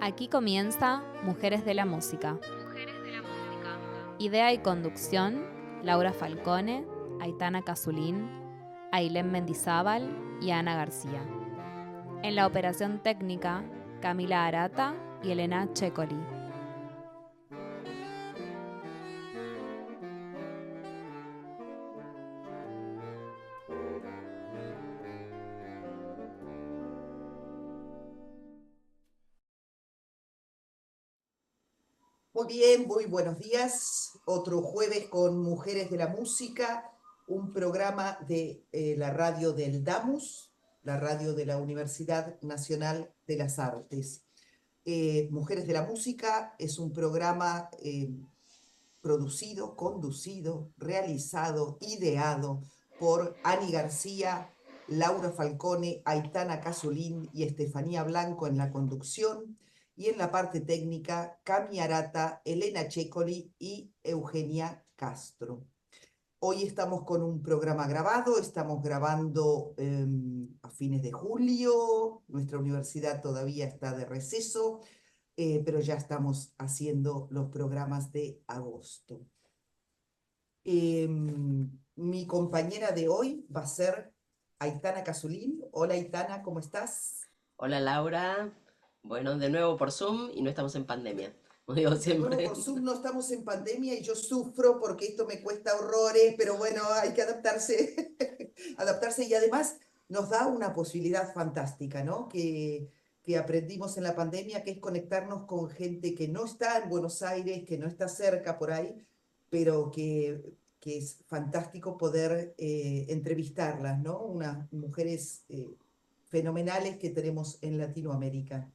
Aquí comienza Mujeres de la Música. Idea y conducción, Laura Falcone, Aitana Casulín, Ailén Mendizábal y Ana García. En la operación técnica, Camila Arata y Elena Checoli. Muy bien, muy buenos días. Otro jueves con Mujeres de la Música, un programa de la radio del DAMUS, la radio de la Universidad Nacional de las Artes. Mujeres de la Música es un programa producido, conducido, realizado, ideado por Ani García, Laura Falcone, Aitana Casulín y Estefanía Blanco en la conducción, y en la parte técnica, Cami Arata, Elena Checoli y Eugenia Castro. Hoy estamos con un programa grabado, estamos grabando a fines de julio, nuestra universidad todavía está de receso, pero ya estamos haciendo los programas de agosto. Mi compañera de hoy va a ser Aitana Casulín. Hola Aitana, ¿cómo estás? Hola Laura, bueno, de nuevo por Zoom y no estamos en pandemia, como digo De nuevo siempre. por Zoom, no estamos en pandemia y yo sufro porque esto me cuesta horrores, pero bueno, hay que adaptarse, adaptarse, y además nos da una posibilidad fantástica, ¿no? Que aprendimos en la pandemia, que es conectarnos con gente que no está en Buenos Aires, que no está cerca por ahí, pero que es fantástico poder entrevistarlas, ¿no? Unas mujeres fenomenales que tenemos en Latinoamérica.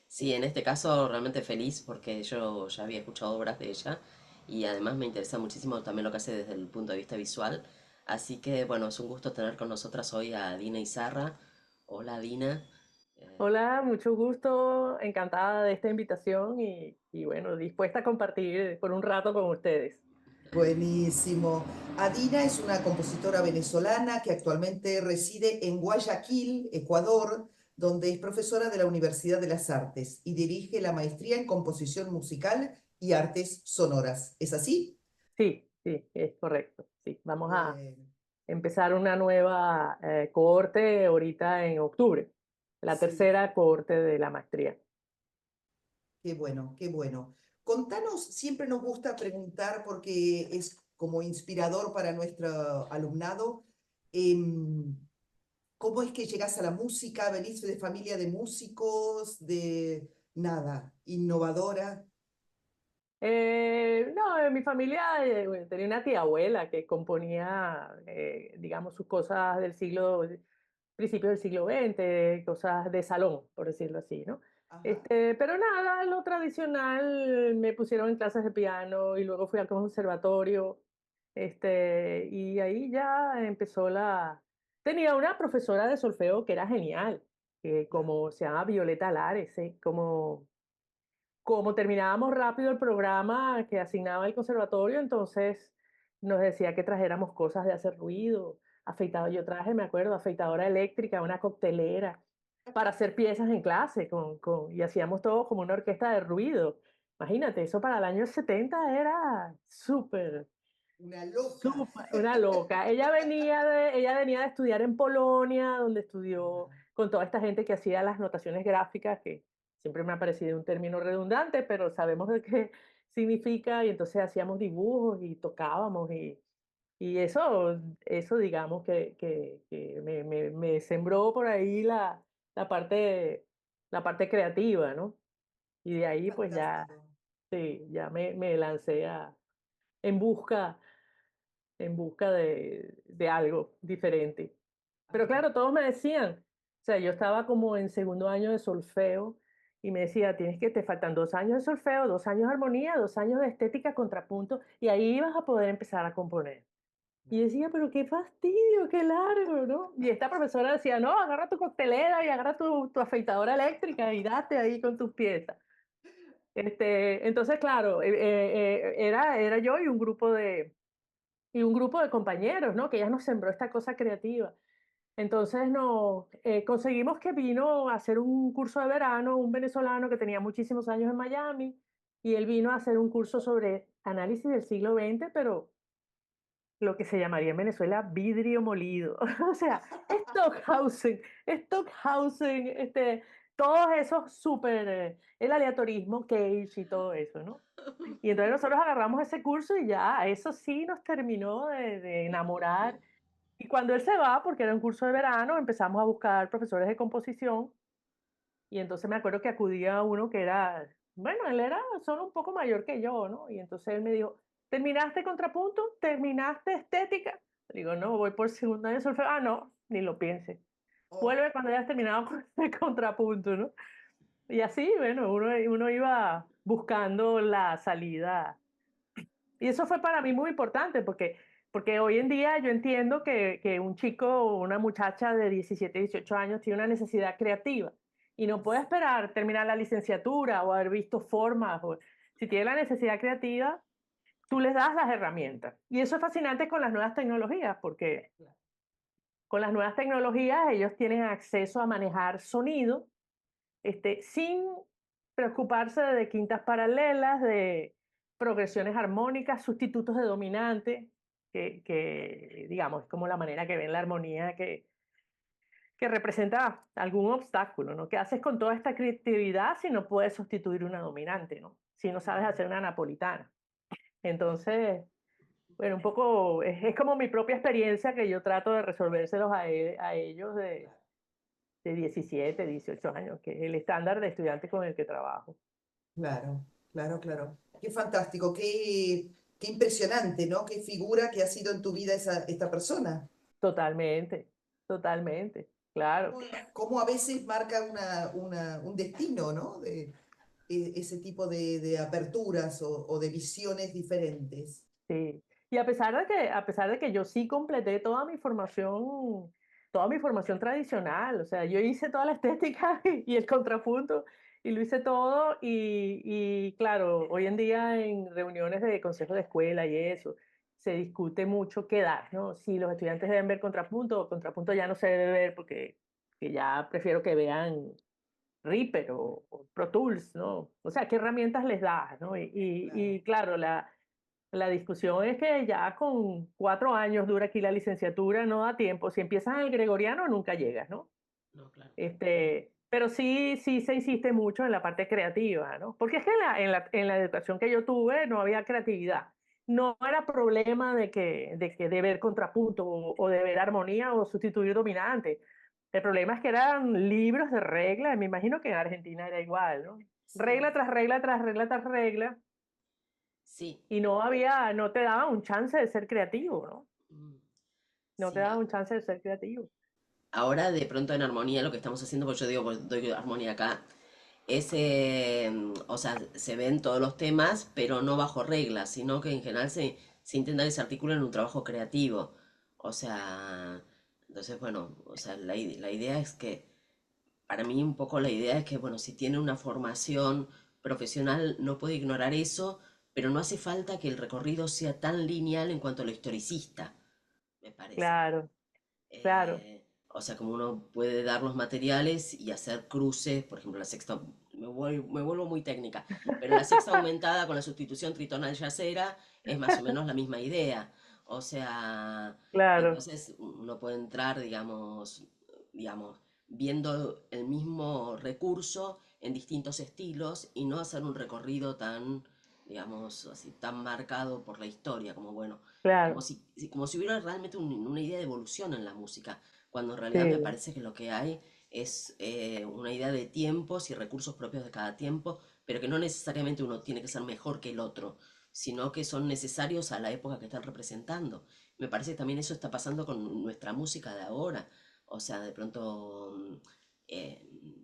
Sí, en este caso realmente feliz porque yo ya había escuchado obras de ella y además me interesa muchísimo también lo que hace desde el punto de vista visual. Así que bueno, es un gusto tener con nosotras hoy a Dina Izarra. Hola Dina. Eh, Hola, mucho gusto, encantada de esta invitación y bueno, dispuesta a compartir por un rato con ustedes. Buenísimo. Adina es una compositora venezolana que actualmente reside en Guayaquil, Ecuador, donde es profesora de la Universidad de las Artes y dirige la maestría en composición musical y artes sonoras. ¿Es así? Sí, sí, es correcto. Sí, vamos a Bueno, empezar una nueva cohorte ahorita en octubre, la sí, tercera cohorte de la maestría. qué bueno, qué bueno. Contanos, siempre nos gusta preguntar porque es como inspirador para nuestro alumnado. em, ¿Cómo es que llegás a la música? ¿Venís de familia de músicos? De nada, innovadora. No, en mi familia bueno, tenía una tía abuela que componía, digamos, sus cosas del principios del siglo XX, cosas de salón, por decirlo así, ¿no? Ajá. Pero nada, lo tradicional, me pusieron en clases de piano y luego fui al conservatorio, y ahí ya empezó Tenía una profesora de solfeo que era genial, Claro. como se llama Violeta Lares, como terminábamos rápido el programa que asignaba el conservatorio, entonces nos decía que trajéramos cosas de hacer ruido, yo traje, me acuerdo, afeitadora eléctrica, una coctelera, para hacer piezas en clase, y hacíamos todo como una orquesta de ruido. Imagínate, eso para el año 70 era súper, Una loca. súper, una loca. Ella venía de estudiar en Polonia, donde estudió Ajá. con toda esta gente que hacía las notaciones gráficas, que siempre me ha parecido un término redundante, pero sabemos de qué significa, y entonces hacíamos dibujos y tocábamos, y eso digamos que me sembró por ahí la parte creativa, ¿no? Y de ahí pues ya, Fantástico. sí, ya me lancé en busca en busca de algo diferente. Pero Ajá. claro, todos me decían, o sea, yo estaba como en segundo año de solfeo y me decía, te faltan 2 años de solfeo, 2 años de armonía, 2 años de estética, contrapunto, y ahí vas a poder empezar a componer. Y Claro. decía, pero qué fastidio, qué largo, ¿no? Y esta profesora decía, no, agarra tu coctelera y agarra tu afeitadora eléctrica y date ahí con tus piezas. Entonces, claro, era yo y un grupo de compañeros, ¿no? Que ella nos sembró esta cosa creativa. Entonces conseguimos que vino a hacer un curso de verano, un venezolano que tenía muchísimos años en Miami, y él vino a hacer un curso sobre análisis del siglo XX, pero lo que se llamaría en Venezuela vidrio molido. O sea, Stockhausen, todos esos súper, el aleatorismo, Cage y todo eso, ¿no? Y entonces nosotros agarramos ese curso y ya, eso sí nos terminó de enamorar. Y cuando él se va, porque era un curso de verano, empezamos a buscar profesores de composición. Y entonces me acuerdo que acudía a uno que era, bueno, él era solo un poco mayor que yo, ¿no? Y entonces él me dijo, ¿terminaste contrapunto? ¿Terminaste estética? Le digo, no, voy por segundo año de solfeo. Ah, no, ni lo piense. Oh, Vuelve cuando hayas terminado con el contrapunto, ¿no? Y así, bueno, uno iba buscando la salida. Y eso fue para mí muy importante porque hoy en día yo entiendo que un chico o una muchacha de 17, 18 años tiene una necesidad creativa y no puede esperar terminar la licenciatura o haber visto formas. Si tiene la necesidad creativa, tú les das las herramientas. Y eso es fascinante con las nuevas tecnologías, porque con las nuevas tecnologías ellos tienen acceso a manejar sonido sin preocuparse de quintas paralelas, de progresiones armónicas, sustitutos de dominante, digamos, es como la manera que ven la armonía que representa algún obstáculo, ¿no? ¿Qué haces con toda esta creatividad si no puedes sustituir una dominante, ¿no? Si no sabes hacer una napolitana. Entonces, bueno, un poco es como mi propia experiencia que yo trato de resolvérselos a ellos de 17, 18 años, que es el estándar de estudiante con el que trabajo. claro, claro, claro. Qué fantástico, qué impresionante, ¿no? Qué figura que ha sido en tu vida esta persona. Totalmente, totalmente, claro, Cómo a veces marca un destino, ¿no? Ese tipo de aperturas o de visiones diferentes. sí. Y a pesar de que yo sí completé toda mi formación tradicional, o sea, yo hice toda la estética y el contrapunto, y lo hice todo, y claro, hoy en día en reuniones de consejo de escuela y eso, se discute mucho qué dar, ¿no? Si los estudiantes deben ver contrapunto o contrapunto ya no se debe ver porque que ya prefiero que vean Reaper o Pro Tools, ¿no? O sea, ¿qué herramientas les das, ¿no? Claro. Y claro, la discusión es que ya con 4 años dura aquí la licenciatura, no da tiempo. Si empiezas en el gregoriano, nunca llegas, ¿no? No, claro. Pero sí se insiste mucho en la parte creativa, ¿no? Porque es que en la educación que yo tuve no había creatividad. No era problema de ver contrapunto o de ver armonía o sustituir dominante. El problema es que eran libros de reglas. Me imagino que en Argentina era igual, ¿no? Sí, Regla tras regla tras regla tras regla. Sí, Y no te daban un chance de ser creativo, ¿no? mm, No te sí. daban un chance de ser creativo. Ahora de pronto en armonía lo que estamos haciendo, porque yo digo, pues, doy armonía acá, es, o sea, se ven todos los temas, pero no bajo reglas, sino que en general se intenta que se articulen en un trabajo creativo. O sea, entonces, bueno, o sea, la idea es que, para mí un poco la idea es que, bueno, si tiene una formación profesional, no puede ignorar eso, pero no hace falta que el recorrido sea tan lineal en cuanto a lo historicista, me parece. Claro, claro. O sea, como uno puede dar los materiales y hacer cruces, por ejemplo, la sexta, me vuelvo muy técnica, pero la sexta aumentada con la sustitución tritonal yacera es más o menos la misma idea. O sea, Claro, entonces uno puede entrar, digamos, viendo el mismo recurso en distintos estilos y no hacer un recorrido tan, digamos, así, tan marcado por la historia, como bueno, claro. como si hubiera realmente una idea de evolución en la música, cuando en realidad me Sí, parece que lo que hay es una idea de tiempos y recursos propios de cada tiempo, pero que no necesariamente uno tiene que ser mejor que el otro, sino que son necesarios a la época que están representando. Me parece que también eso está pasando con nuestra música de ahora. O sea, de pronto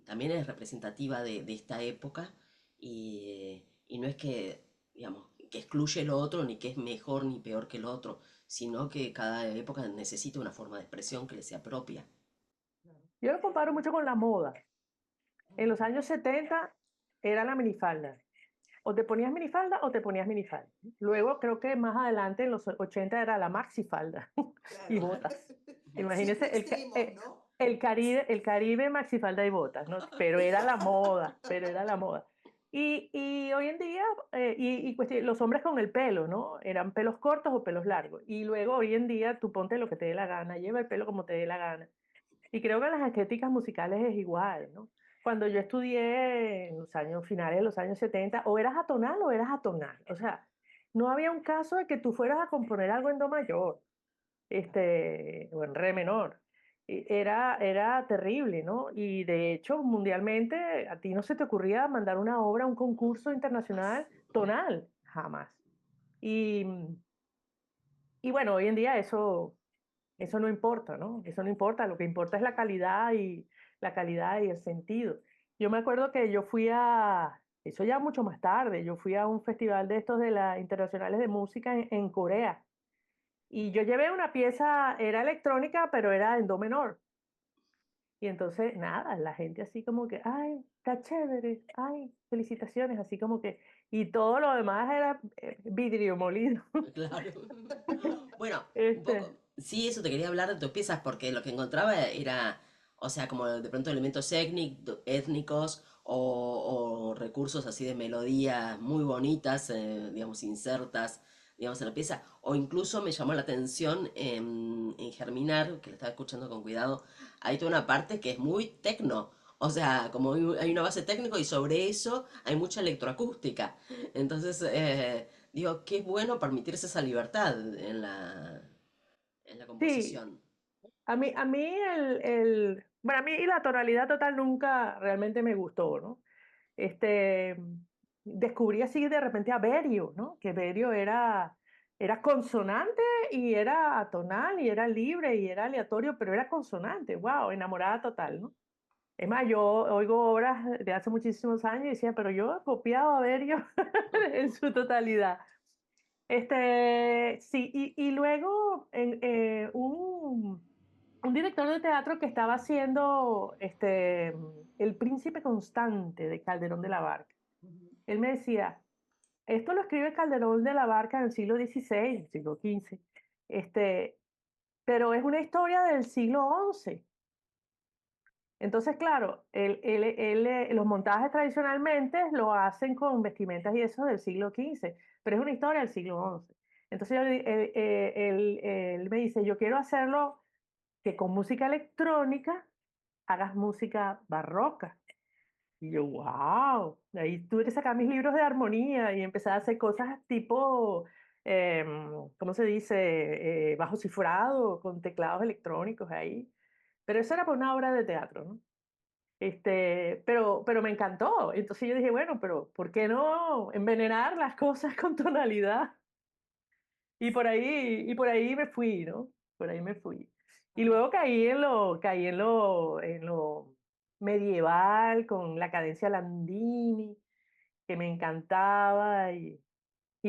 también es representativa de esta época y no es que, digamos, que excluye lo otro, ni que es mejor ni peor que lo otro, sino que cada época necesita una forma de expresión que le sea propia. yo lo comparo mucho con la moda. En los mm, años 70 era la minifalda. O te ponías minifalda o te ponías minifalda. Luego creo que más adelante en los 80 era la maxifalda y claro. botas. Imagínese Siempre extremos, ¿no? El Caribe maxifalda y botas, ¿no? Pero era la moda, pero era la moda. Y hoy en día, los hombres con el pelo, ¿no? Eran pelos cortos o pelos largos. Y luego hoy en día tú ponte lo que te dé la gana, lleva el pelo como te dé la gana. Y creo que en las estéticas musicales es igual, ¿no? Cuando yo estudié en los años finales de los años 70, o eras atonal o eras atonal. O sea, no había un caso de que tú fueras a componer algo en do mayor, o en re menor. Era terrible, ¿no? Y de hecho, mundialmente, a ti no se te ocurría mandar una obra a un concurso internacional tonal, jamás. Y, y bueno, hoy en día eso no importa, ¿no? Eso no importa, lo que importa es la calidad y el sentido. Yo me acuerdo que eso ya mucho más tarde, yo fui a un festival de estos de las internacionales de música en Corea y yo llevé una pieza, era electrónica, pero era en do menor. Y entonces, nada, la gente así como que, ay, está chévere, ay, felicitaciones, así como que, y todo lo demás era vidrio molido. Claro. Bueno, un Este, poco, sí, eso te quería hablar de tus piezas, porque lo que encontraba era, o sea, como de pronto elementos étnicos o recursos así de melodías muy bonitas, digamos, insertas, digamos, en la pieza, o incluso me llamó la atención en Germinar, que la estaba escuchando con cuidado, hay toda una parte que es muy tecno, o sea, como hay una base técnico y sobre eso hay mucha electroacústica. Entonces, digo, qué bueno permitirse esa libertad en la sí, composición. a mí bueno, a mí la tonalidad total nunca realmente me gustó, ¿no? Este, descubrí así de repente a Berio, ¿no? Que Berio era consonante y era atonal y era libre y era aleatorio, pero era consonante, wow, enamorada total, ¿no? Es más, yo oigo obras de hace muchísimos años y decía, pero yo he copiado a Berio en su totalidad. Sí, y luego un director de teatro que estaba haciendo El Príncipe Constante de Calderón de la Barca. Ujú. Él me decía, esto lo escribe Calderón de la Barca en el siglo XVI, siglo XV, este, pero es una historia del siglo XI. Entonces, claro, los montajes tradicionalmente lo hacen con vestimentas y eso del siglo XV, pero es una historia del siglo XI. Entonces, él me dice, yo quiero hacerlo que con música electrónica hagas música barroca. Y yo, wow, ahí tuve que sacar mis libros de armonía y empezar a hacer cosas tipo, ¿cómo se dice? Bajo cifrado, con teclados electrónicos ahí. Pero eso era para una obra de teatro, ¿no? Pero me encantó. Entonces yo dije, bueno, pero ¿por qué no envenenar las cosas con tonalidad? Y por ahí me fui, ¿no? Por ahí me fui. Y luego caí en lo medieval con la cadencia Landini, que me encantaba, y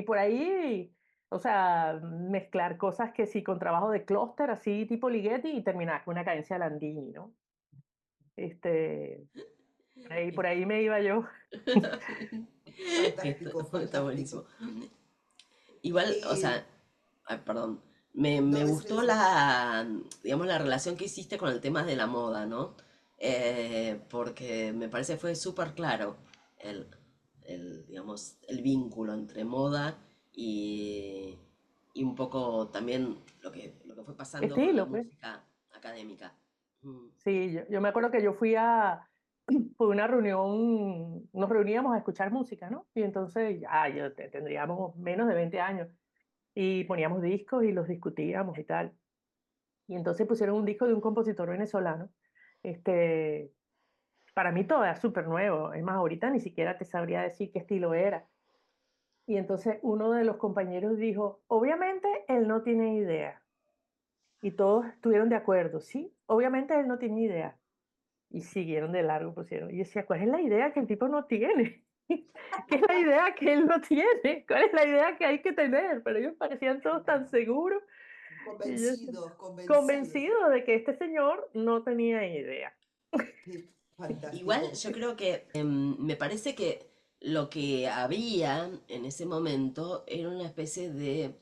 por ahí, o sea, mezclar cosas que sí, con trabajo de clúster, así tipo Ligeti, y terminar con una cadencia Landini, ¿no? Este, por ahí me iba yo. Fantástico, Está buenísimo. fantástico. Igual, o Eh, sea, ay, perdón, me no, decime, gustó decime. digamos, la relación que hiciste con el tema de la moda, ¿no? Porque me parece fue súper claro el, digamos, el vínculo entre moda y, y un poco también lo que fue pasando con la Estilo, pues. música académica. Mm. Sí, yo me acuerdo que yo fue una reunión, nos reuníamos a escuchar música, ¿no? Y entonces, tendríamos menos de 20 años y poníamos discos y los discutíamos y tal. Y entonces pusieron un disco de un compositor venezolano. Este, para mí todo era súper nuevo. Es más, ahorita ni siquiera te sabría decir qué estilo era. Y entonces uno de los compañeros dijo, obviamente él no tiene idea. Y todos estuvieron de acuerdo, sí, obviamente él no tiene idea. Y siguieron de largo, pusieron. Y decía, ¿cuál es la idea que el tipo no tiene? ¿Qué es la idea que él no tiene? ¿Cuál es la idea que hay que tener? Pero ellos parecían todos tan seguros y yo Convencidos, convencidos. convencido de que este señor no tenía idea. Qué Igual fantástico. yo creo que me parece que lo que había en ese momento era una especie de,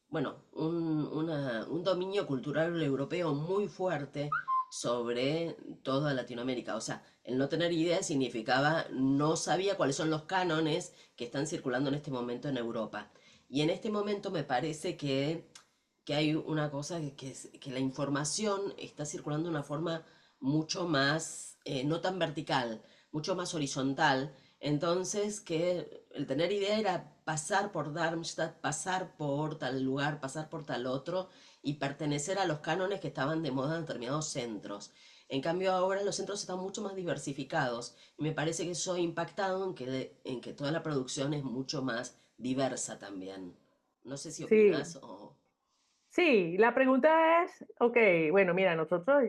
bueno, un dominio cultural europeo muy fuerte sobre toda Latinoamérica. O sea, el no tener idea significaba no sabía cuáles son los cánones que están circulando en este momento en Europa. Y en este momento me parece que hay una cosa que la información está circulando de una forma mucho más, no tan vertical, mucho más horizontal. Entonces, que el tener idea era pasar por Darmstadt, pasar por tal lugar, pasar por tal otro y pertenecer a los cánones que estaban de moda en determinados centros. En cambio, ahora los centros están mucho más diversificados y me parece que eso ha impactado en que toda la producción es mucho más diversa también. No sé si Sí, opinas o... sí, la pregunta es, ok, bueno, mira, nosotros,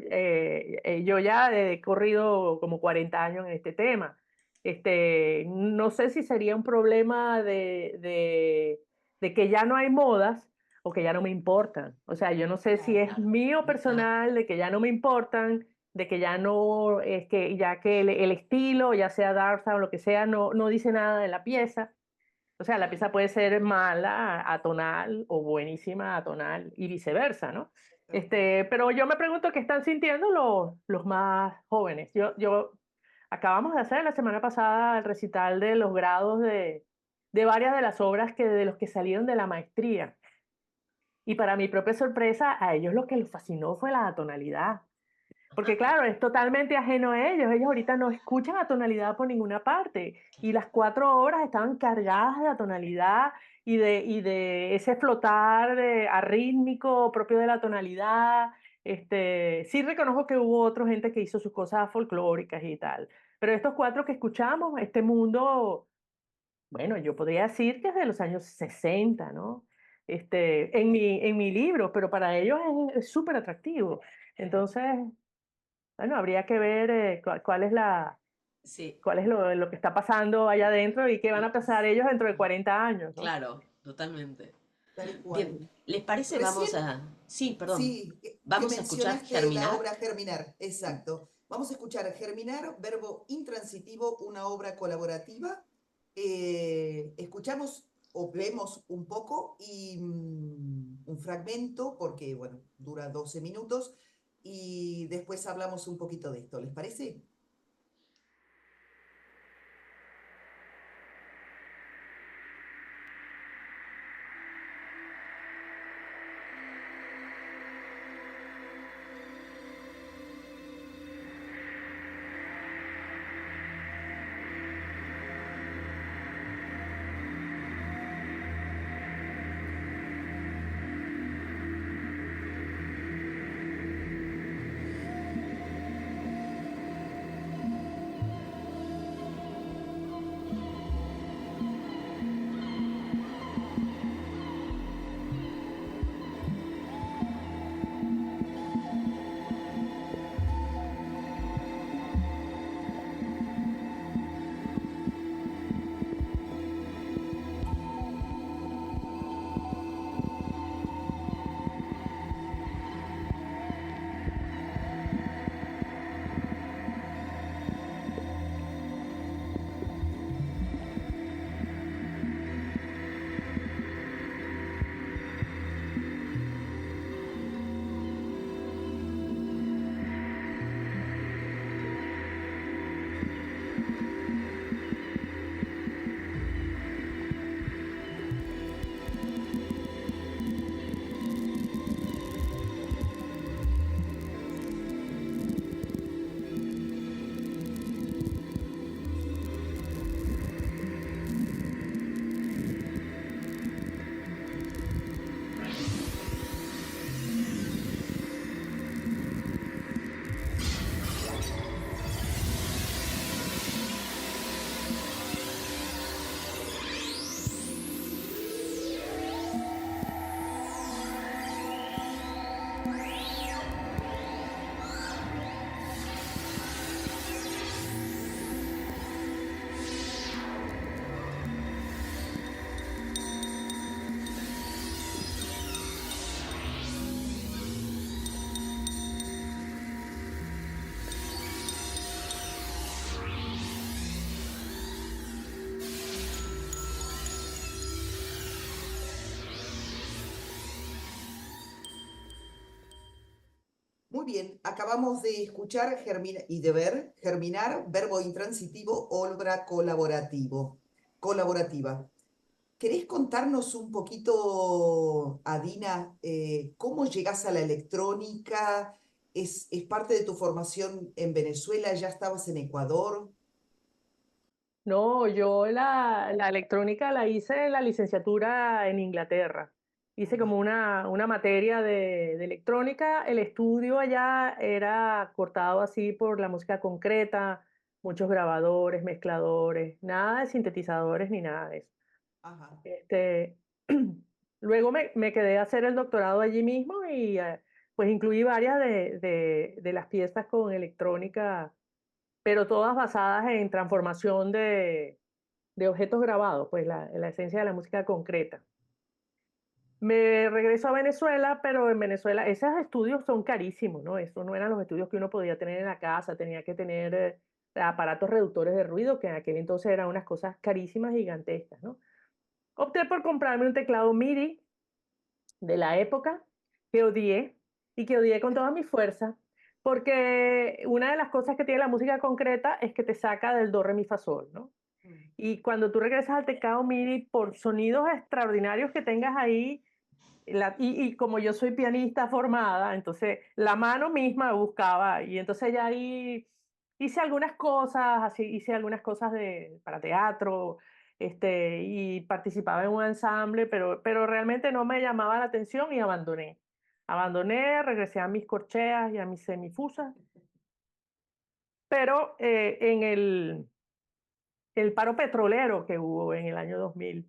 yo ya he corrido como 40 años en este tema. No sé si sería un problema de que ya no hay modas o que ya no me importan. O sea, yo no sé si Claro. es Claro, mío exacto. personal, de que ya no me importan, de que ya no, es que ya que el estilo, ya sea Darsa o lo que sea, no dice nada de la pieza. O sea, la Claro. pieza puede ser mala, atonal, o buenísima, atonal, y viceversa, ¿no? Pero yo me pregunto qué están sintiendo los más jóvenes. Acabamos de hacer la semana pasada el recital de los grados de varias de las obras de los que salieron de la maestría. Y para mi propia sorpresa, a ellos lo que les fascinó fue la atonalidad. Porque claro, es totalmente ajeno a ellos. Ellos ahorita no escuchan atonalidad por ninguna parte. Y las 4 obras estaban cargadas de atonalidad y de ese flotar arrítmico propio de la tonalidad. Sí reconozco que hubo otra gente que hizo sus cosas folclóricas y tal. Pero estos 4 que escuchamos, este mundo, bueno, yo podría decir que es de los años 60, ¿no? En mi libro, pero para ellos es súper atractivo. Entonces, bueno, habría que ver Sí, cuál es lo que está pasando allá adentro y qué van a pensar ellos dentro de Sí, 40 años, ¿no? claro, totalmente. tal cual. Bien, ¿les parece? Recién, Vamos a... Sí, perdón. sí, que Vamos a escuchar mencionaste la Germinar. obra Germinar, exacto. Vamos a escuchar Germinar, verbo intransitivo, una obra colaborativa. Escuchamos o vemos un poco y un fragmento, porque, bueno, dura 12 minutos, y después hablamos un poquito de esto. ¿Les parece? Muy bien, acabamos de escuchar y de ver germinar, verbo intransitivo, obra colaborativa. ¿Querés contarnos un poquito, Adina, cómo llegás a la electrónica? ¿Es parte de tu formación en Venezuela? ¿Ya estabas en Ecuador? No, yo la electrónica la hice en la licenciatura en Inglaterra. Hice Ajá, como una materia de electrónica. El estudio allá era cortado así por la música concreta, muchos grabadores, mezcladores, nada de sintetizadores ni nada de eso. ajá. Este, luego me quedé a hacer el doctorado allí mismo y pues incluí varias de las piezas con electrónica, pero todas basadas en transformación de objetos grabados, pues la esencia de la música concreta. Me regreso a Venezuela, pero en Venezuela esos estudios son carísimos, ¿no? Esos no eran los estudios que uno podía tener en la casa, tenía que tener aparatos reductores de ruido, que en aquel entonces eran unas cosas carísimas, gigantescas, ¿no? Opté por comprarme un teclado MIDI de la época que odié y que odié con toda mi fuerza, porque una de las cosas que tiene la música concreta es que te saca del do, re, mi, fa, sol, ¿no? Mm. Y cuando tú regresas al teclado MIDI, por sonidos extraordinarios que tengas ahí, y como yo soy pianista formada, entonces la mano misma buscaba, y entonces ya ahí hice algunas cosas, así hice algunas cosas para teatro, y participaba en un ensamble, pero realmente no me llamaba la atención y abandoné. Abandoné, regresé a mis corcheas y a mis semifusas, pero en el paro petrolero que hubo en el año 2000,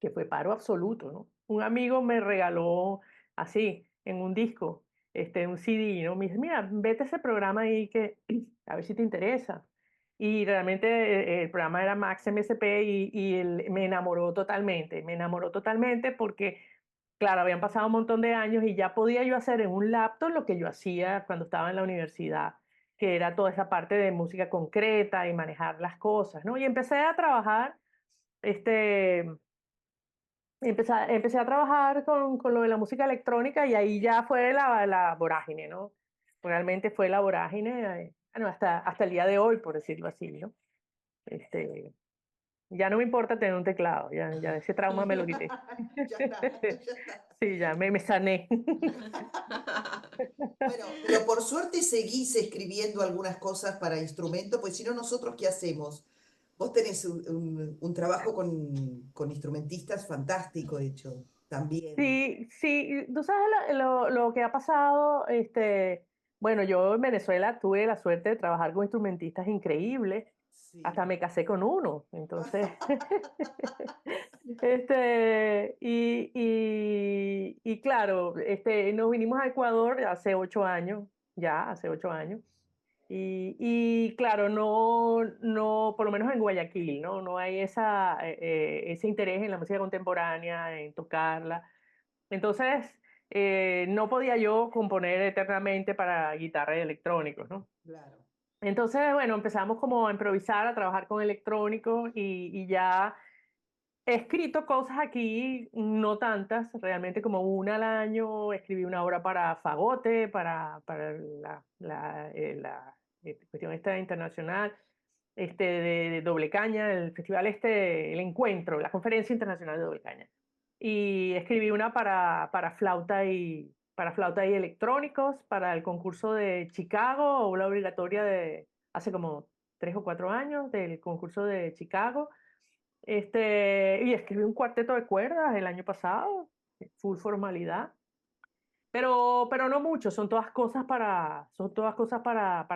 que fue paro absoluto, ¿no? Un amigo me regaló así, en un disco, un CD, ¿no? Me dice, mira, vete a ese programa ahí que a ver si te interesa. Y realmente el programa era Max MSP y me enamoró totalmente porque, claro, habían pasado un montón de años y ya podía yo hacer en un laptop lo que yo hacía cuando estaba en la universidad, que era toda esa parte de música concreta y manejar las cosas, ¿no? Y empecé a trabajar, este, empecé a trabajar con lo de la música electrónica y ahí ya fue la vorágine, ¿no? Realmente fue la vorágine, bueno, hasta el día de hoy, por decirlo así, ¿no? Este, ya no me importa tener un teclado, ya ese trauma me lo quité. Ya está, ya está. Sí, ya me sané. Bueno, pero por suerte seguís escribiendo algunas cosas para instrumento, pues si no, nosotros, ¿qué hacemos? Vos tenés un trabajo con instrumentistas fantástico hecho, también. Sí, sí, tú sabes lo que ha pasado, bueno, yo en Venezuela tuve la suerte de trabajar con instrumentistas increíbles, hasta Sí. me casé con uno, entonces, y claro, nos vinimos a Ecuador hace 8 años, ya, hace 8 años, y claro, no, por lo menos en Guayaquil, no hay ese interés en la música contemporánea, en tocarla. Entonces, no podía yo componer eternamente para guitarra y electrónicos, ¿no? Claro. Entonces, bueno, empezamos como a improvisar, a trabajar con electrónicos y ya he escrito cosas aquí, no tantas, realmente como una al año. Escribí una obra para Fagote, para la cuestión esta internacional, de Doble Caña, el festival el encuentro, la conferencia internacional de Doble Caña. Y escribí una para flauta y electrónicos, para el concurso de Chicago, obra obligatoria de hace como 3 o 4 años, del concurso de Chicago. Y escribí un cuarteto de cuerdas el año pasado, full formalidad, pero no mucho, son todas cosas para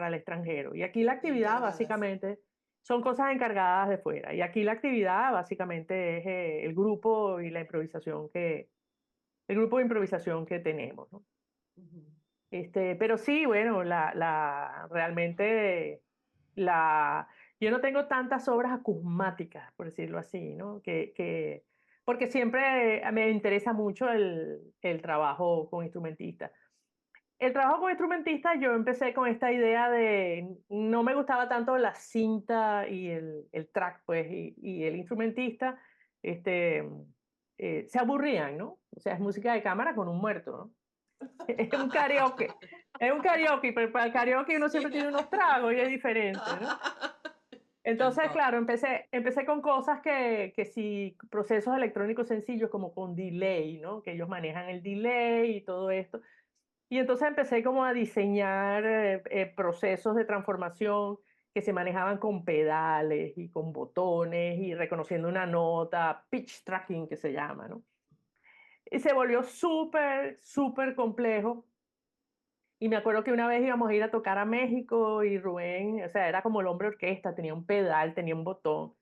el extranjero. Y aquí la actividad Encargadas. básicamente son cosas encargadas de fuera. Y aquí la actividad básicamente es el grupo de improvisación que tenemos, ¿no? Ujú. Pero sí, bueno, realmente la, yo no tengo tantas obras acusmáticas, por decirlo así, ¿no? Porque siempre me interesa mucho el trabajo con instrumentistas. El trabajo con instrumentistas, yo empecé con esta idea no me gustaba tanto la cinta y el track, pues, y el instrumentista, se aburrían, ¿no? O sea, es música de cámara con un muerto, ¿no? Es un karaoke. Es un karaoke, pero para el karaoke uno siempre tiene unos tragos y es diferente, ¿no? Entonces, Tal cual. claro, empecé con cosas que sí, procesos electrónicos sencillos como con delay, ¿no? Que ellos manejan el delay y todo esto. Y entonces empecé como a diseñar procesos de transformación que se manejaban con pedales y con botones y reconociendo una nota, pitch tracking que se llama, ¿no? Y se volvió súper, súper complejo. Y me acuerdo que una vez íbamos a ir a tocar a México y Rubén, o sea, era como el hombre orquesta, tenía un pedal, tenía un botón.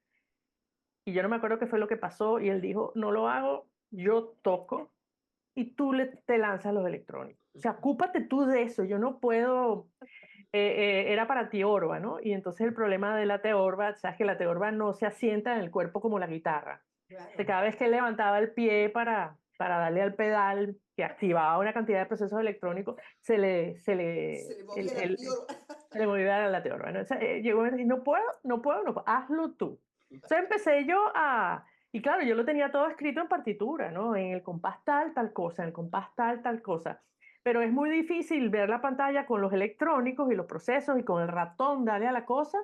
Y yo no me acuerdo qué fue lo que pasó y él dijo, no lo hago, yo toco y tú te lanzas los electrónicos. O sea, ocúpate tú de eso, yo no puedo, era para teorba, ¿no? Y entonces el problema de la teorba, sabes que la teorba no se asienta en el cuerpo como la guitarra. Claro. Cada vez que él levantaba el pie para darle al pedal, que activaba una cantidad de procesos electrónicos, Se le movía la peor. se le movía la teorba, ¿no? O sea, llegó un momento y no puedo, no puedo, no puedo, hazlo tú. Entonces empecé yo a, y claro, yo lo tenía todo escrito en partitura, ¿no? En el compás tal, tal cosa, en el compás tal, tal cosa. Pero es muy difícil ver la pantalla con los electrónicos y los procesos y con el ratón, darle a la cosa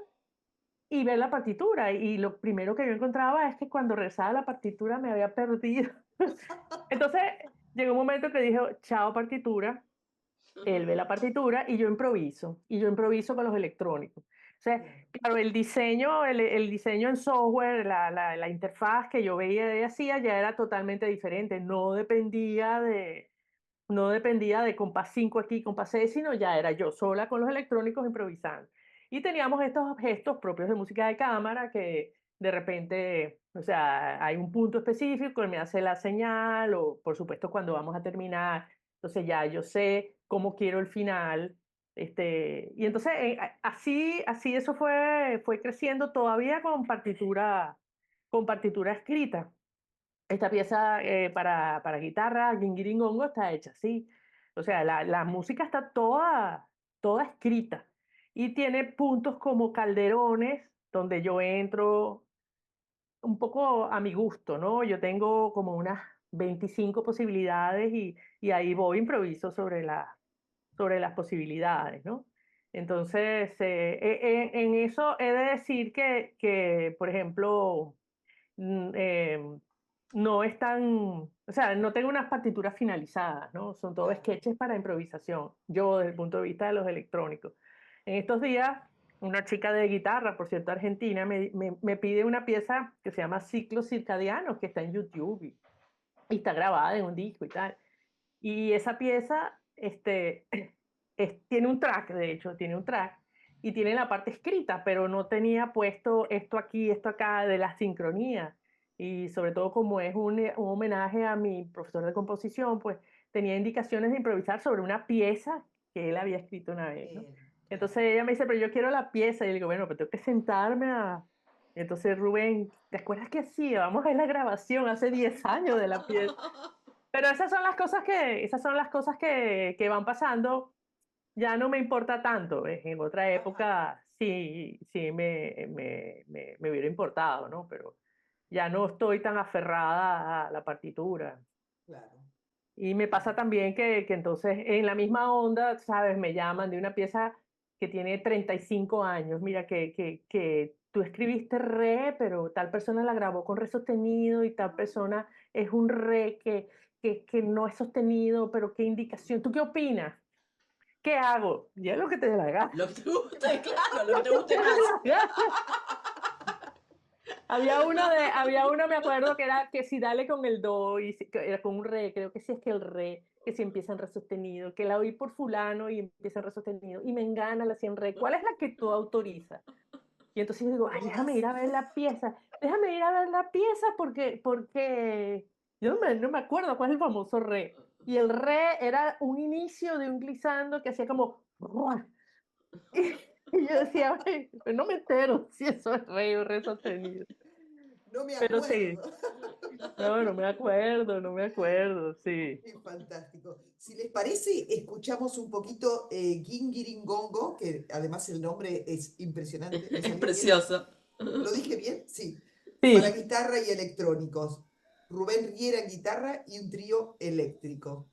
y ver la partitura. Y lo primero que yo encontraba es que cuando regresaba a la partitura me había perdido. Entonces llegó un momento que dije, chao partitura, él ve la partitura y yo improviso con los electrónicos. O sea, claro, el diseño en software, la interfaz que yo veía y hacía ya era totalmente diferente, no dependía de compás 5 aquí, compás 6, sino ya era yo sola con los electrónicos improvisando. Y teníamos estos gestos propios de música de cámara que de repente, o sea, hay un punto específico, él me hace la señal o por supuesto cuando vamos a terminar, entonces ya yo sé cómo quiero el final. Y entonces así eso fue creciendo todavía con partitura escrita. Esta pieza para guitarra, Gingiringongo, está hecha así. O sea, la música está toda escrita y tiene puntos como calderones donde yo entro un poco a mi gusto, ¿no? Yo tengo como unas 25 posibilidades y ahí voy, improviso sobre las posibilidades, ¿no? Entonces, en eso he de decir que por ejemplo, mm, em, no están, o sea, no tengo unas partituras finalizadas, ¿no? Son todos Claro. sketches para improvisación, yo desde el punto de vista de los electrónicos. En estos días, una chica de guitarra, por cierto, argentina, me pide una pieza que se llama Ciclos Circadianos, que está en YouTube y está grabada en un disco y tal. Y esa pieza, tiene un track, de hecho, tiene un track y tiene la parte escrita, pero no tenía puesto esto aquí, esto acá de la sincronía. Y sobre todo como es un homenaje a mi profesor de composición, pues tenía indicaciones de improvisar sobre una pieza que él había escrito una vez, ¿no? Bien, claro. Entonces ella me dice, pero yo quiero la pieza. Y yo digo, bueno, pero tengo que sentarme a... Entonces Rubén, ¿te acuerdas que hacía? Vamos a ver la grabación hace 10 años de la pieza. Pero esas son las cosas que van pasando. Ya no me importa tanto. En otra Ajá, época sí me hubiera importado, ¿no? Pero ya no estoy tan aferrada a la partitura. claro, Y me pasa claro. también que entonces en la misma onda, ¿sabes? Me llaman de una pieza que tiene 35 años. Mira, que tú escribiste re, pero tal persona la grabó con re sostenido y tal persona es un re que no es sostenido, pero qué indicación. ¿Tú qué opinas? ¿Qué hago? Ya lo que te dé la gana. Lo que te guste, claro, lo que te Lo que guste te dé más. la gana. Había una, me acuerdo, que era que si dale con el do, que era con un re, creo que sí es que el re, que si empieza en re sostenido, que la oí por fulano y empieza en re sostenido, y me engana la 100 re, ¿cuál es la que tú autorizas? Y entonces yo digo, ay, déjame Todas. ir a ver la pieza, déjame ir a ver la pieza porque yo no me acuerdo cuál es el famoso re. Y el re era un inicio de un glissando que hacía como... Y yo decía, "Ay, pues no me entero si eso es re o re sostenido". No me Pero sí, acuerdo. no me acuerdo, no me acuerdo, sí. Qué fantástico. Si les parece, escuchamos un poquito Gingiringongo, que además el nombre es impresionante. ¿Me Es salió bien? precioso. ¿Lo dije bien? Sí. Para Sí, guitarra y electrónicos. Rubén Riera en guitarra y un trío eléctrico.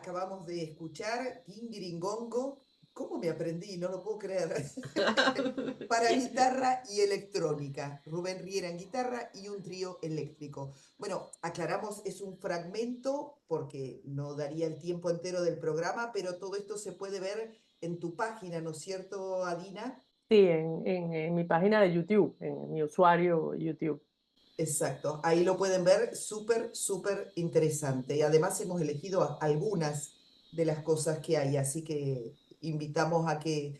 acabamos de escuchar Gingiringongo. ¿Cómo me aprendí? No lo puedo creer. Para guitarra y electrónica. Rubén Riera en guitarra y un trío eléctrico. Bueno, aclaramos, es un fragmento porque no daría el tiempo entero del programa, pero todo esto se puede ver en tu página, ¿no es cierto, Adina? Sí, en mi página de YouTube, en mi usuario YouTube. Exacto, ahí lo pueden ver, súper, súper interesante. Y además hemos elegido algunas de las cosas que hay, así que invitamos a que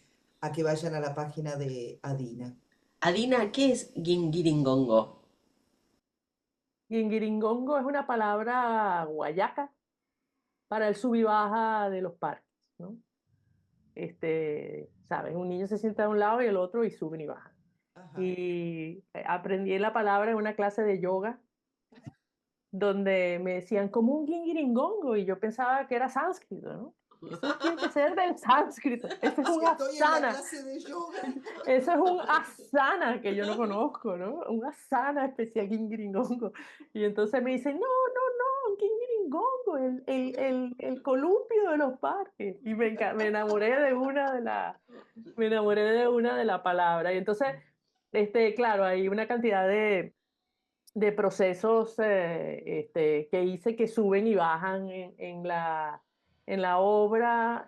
vayan a la página de Adina. Adina, ¿qué es Gingiringongo? Guinguiringongo es una palabra guayaca para el sub y baja de los parques, ¿no? ¿Sabes? Un niño se sienta de un lado y el otro y suben y bajan. Ajá. Y aprendí la palabra en una clase de yoga donde me decían como un guinguiringongo y yo pensaba que era sánscrito, ¿no? Eso tiene que ser del sánscrito. Eso es Si un estoy en la asana. clase de yoga. Eso es un asana que yo no conozco, ¿no? Un asana especial guinguiringongo. Y entonces me dicen, no, no, no, guinguiringongo, el columpio de los parques. Y me enamoré de me enamoré de una de la palabra. Y entonces, claro, hay una cantidad de procesos que hice que suben y bajan en la obra.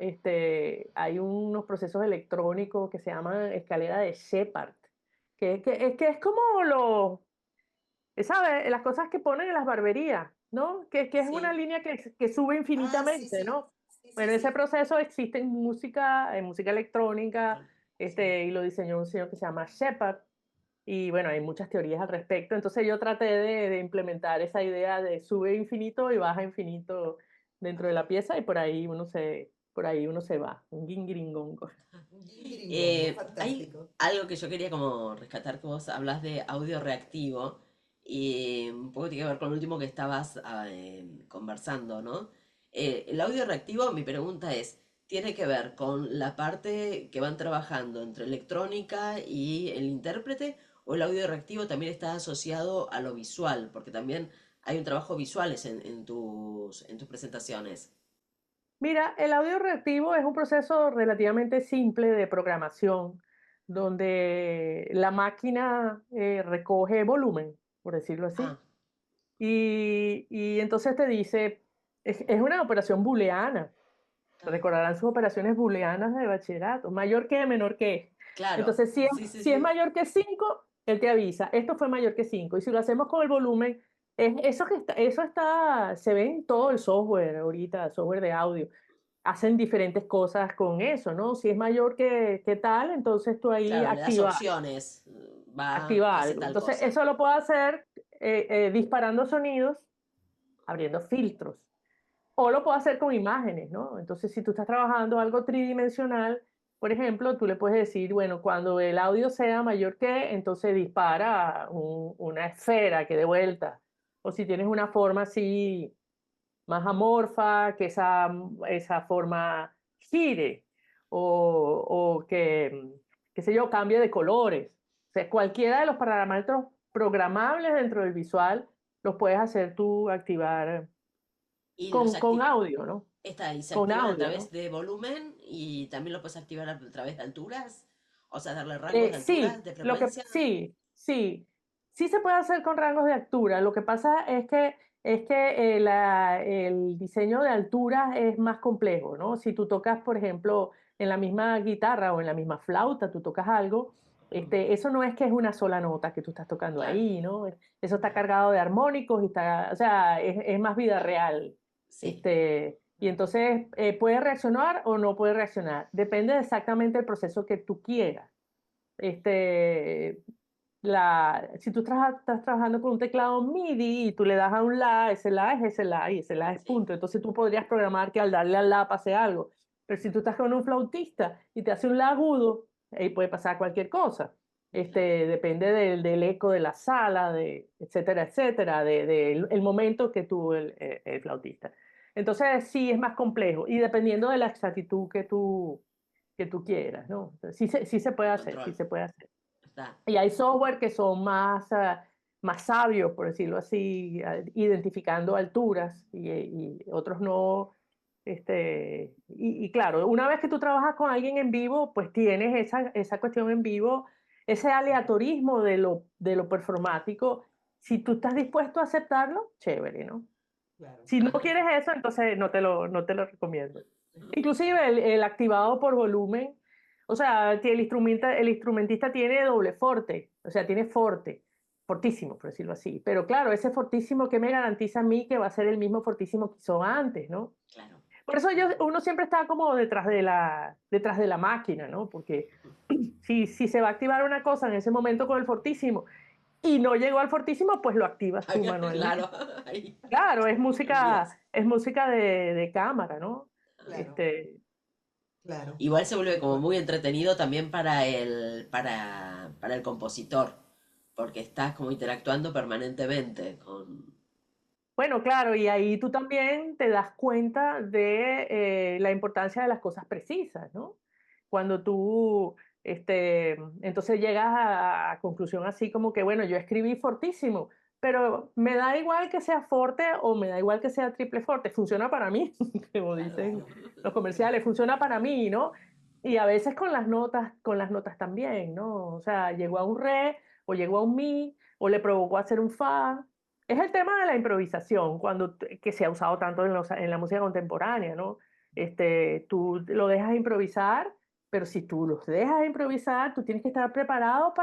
Hay unos procesos electrónicos que se llaman escalera de Shepard, que es como ¿sabes? Las cosas que ponen en las barberías, ¿no? Que es una Sí. línea que sube Ah, sí, infinitamente, sí, ¿no? sí, sí, Bueno, en ese sí. proceso existe música electrónica, Sí. y lo diseñó un señor que se llama Shepard. Y bueno, hay muchas teorías al respecto. Entonces yo traté de implementar esa idea de sube infinito y baja infinito dentro de la pieza y por ahí uno se va. Un guingiringongo. Un guingiringongo, Hay fantástico. algo que yo quería como rescatar, que vos hablas de audio reactivo y un poco tiene que ver con lo último que estabas conversando, ¿no? El audio reactivo, mi pregunta es, ¿tiene que ver con la parte que van trabajando entre electrónica y el intérprete o el audio reactivo también está asociado a lo visual? Porque también hay un trabajo visuales en tus presentaciones. Mira, el audio reactivo es un proceso relativamente simple de programación, donde la máquina recoge volumen, por decirlo así, Ah, y entonces te dice, es una operación booleana. ah, Recordarán sus operaciones booleanas de bachillerato, mayor que, menor que. claro, Entonces, sí, sí, si es sí. mayor que 5, él te avisa, esto fue mayor que 5. Y si lo hacemos con el volumen, eso está, se ve en todo el software ahorita, software de audio. Hacen diferentes cosas con eso, ¿no? Si es mayor que tal, entonces tú ahí Claro, le das opciones, va, activa hace algo. tal Entonces, cosa. eso lo puedo hacer disparando sonidos, abriendo filtros. O lo puedo hacer con imágenes, ¿no? Entonces, si tú estás trabajando algo tridimensional, por ejemplo, tú le puedes decir, bueno, cuando el audio sea mayor que, entonces dispara una esfera que dé vuelta. O si tienes una forma así más amorfa, que esa forma gire. O que, qué sé yo, cambie de colores. O sea, cualquiera de los parámetros programables dentro del visual los puedes hacer tú activar Y los con audio, ¿no? y se Con activan a audio, través ¿no? de volumen y también lo puedes activar a través de alturas. O sea, darle rangos de alturas, Sí, de frecuencia. sí se puede hacer con rangos de altura. Lo que pasa es que el diseño de alturas es más complejo, ¿no? Si tú tocas, por ejemplo, en la misma guitarra o en la misma flauta, tú tocas algo, Mm, eso no es que es una sola nota que tú estás tocando claro, ahí, ¿no? Eso está claro. cargado de armónicos y está, o sea, es más vida real. Sí. Y entonces puede reaccionar o no puede reaccionar. Depende exactamente del proceso que tú quieras. Este, si tú estás trabajando con un teclado MIDI y tú le das a un la, ese la es ese la y ese la es Sí. punto. Entonces tú podrías programar que al darle al la pase algo. Pero si tú estás con un flautista y te hace un la agudo, ahí puede pasar cualquier cosa. Claro. Depende del eco de la sala, etcétera, etcétera, el momento que tuvo el flautista. Entonces sí es más complejo y dependiendo de la exactitud que tú quieras, ¿no? Sí se puede El hacer, sí control. se puede hacer. Está. Y hay software que son más sabios, por decirlo así, identificando alturas y otros no, Y claro, una vez que tú trabajas con alguien en vivo, pues tienes esa cuestión en vivo, ese aleatorismo de lo performático. Si tú estás dispuesto a aceptarlo, chévere, ¿no? Claro. Si no quieres eso, entonces no te lo recomiendo. Inclusive el activado por volumen, o sea, el instrumentista tiene doble forte, o sea, tiene forte, fortísimo, por decirlo así. Pero claro, ese fortísimo, ¿qué me garantiza a mí que va a ser el mismo fortísimo que hizo antes, ¿no? Claro. Por eso uno siempre está como detrás de la máquina, ¿no? Porque si se va a activar una cosa en ese momento con el fortísimo y no llegó al fortísimo, pues lo activas tú manualmente. Claro. Ahí. Claro, Olvídate. es música de cámara, ¿no? Claro, claro, Igual se vuelve tal como cual. muy entretenido también para el compositor, porque estás como interactuando permanentemente con... Bueno, claro, y ahí tú también te das cuenta de la importancia de las cosas precisas, ¿no? Cuando tú, entonces llegas a conclusión así como que, bueno, yo escribí fortísimo, pero me da igual que sea forte o me da igual que sea triple forte, funciona para mí, como dicen Claro, los comerciales, funciona para mí, ¿no? Y a veces con las notas también, ¿no? O sea, llegó a un re o llegó a un mi o le provocó hacer un fa. Es el tema de la improvisación, que se ha usado tanto en la música contemporánea, ¿no? Tú lo dejas improvisar, pero si tú los dejas improvisar, tú tienes que estar preparado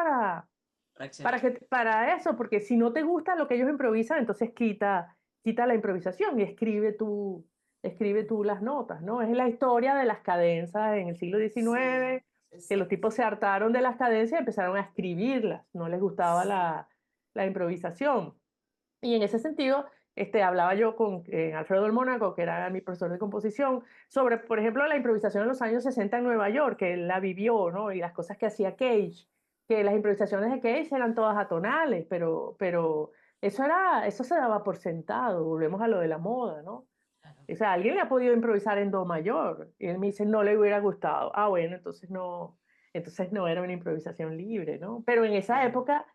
Reaccionar. para eso, porque si no te gusta lo que ellos improvisan, entonces quita la improvisación y escribe tú las notas, ¿no? Es la historia de las cadencias en el siglo sí, XIX, que los exacto. tipos se hartaron de las cadencias y empezaron a escribirlas, no les gustaba Sí, la improvisación. Y en ese sentido, hablaba yo con Alfredo del Mónaco, que era mi profesor de composición, sobre, por ejemplo, la improvisación en los años 60 en Nueva York, que él la vivió, ¿no? Y las cosas que hacía Cage, que las improvisaciones de Cage eran todas atonales, pero eso se daba por sentado, volvemos a lo de la moda, ¿no? Claro. O sea, alguien le ha podido improvisar en do mayor, y él me dice, no le hubiera gustado. Ah, bueno, entonces no era una improvisación libre, ¿no? Pero en esa claro. época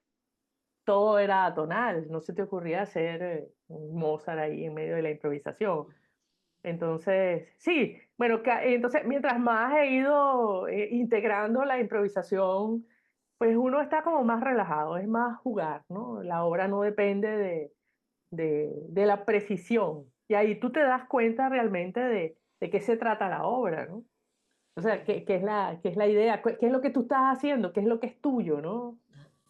todo era atonal, no se te ocurría hacer un Mozart ahí en medio de la improvisación. Entonces, sí, bueno, entonces mientras más he ido integrando la improvisación, pues uno está como más relajado, es más jugar, ¿no? La obra no depende de la precisión. Y ahí tú te das cuenta realmente de qué se trata la obra, ¿no? O sea, qué es la idea, qué es lo que tú estás haciendo, qué es lo que es tuyo, ¿no?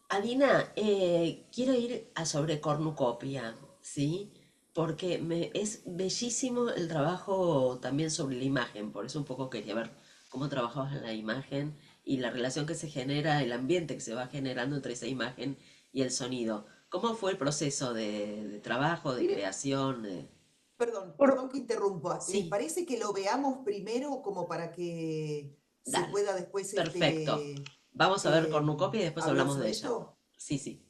Adina, quiero ir a sobre cornucopia, ¿sí? Porque es bellísimo el trabajo también sobre la imagen, por eso un poco quería ver cómo trabajabas en la imagen y la relación que se genera, el ambiente que se va generando entre esa imagen y el sonido. ¿Cómo fue el proceso de trabajo, de Mire, creación? perdón que interrumpa. ¿Les Sí, parece que lo veamos primero como para que se dale, pueda después perfecto. Vamos a ver cornucopia y después hablar hablamos sobre de ella. esto? Sí, sí.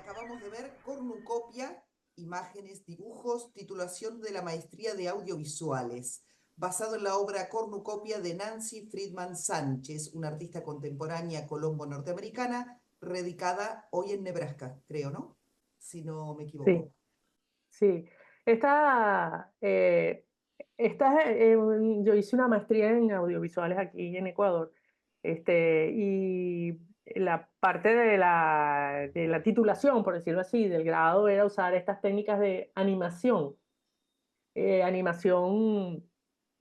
Acabamos de ver Cornucopia, imágenes, dibujos, titulación de la maestría de audiovisuales, basado en la obra Cornucopia de Nancy Friedman Sánchez, una artista contemporánea colombo-norteamericana, radicada hoy en Nebraska, creo, ¿no? Si no me Sí, equivoco. sí. Esta, yo hice una maestría en audiovisuales aquí en Ecuador, y la parte de la titulación, por decirlo así, del grado era usar estas técnicas de animación. Animación.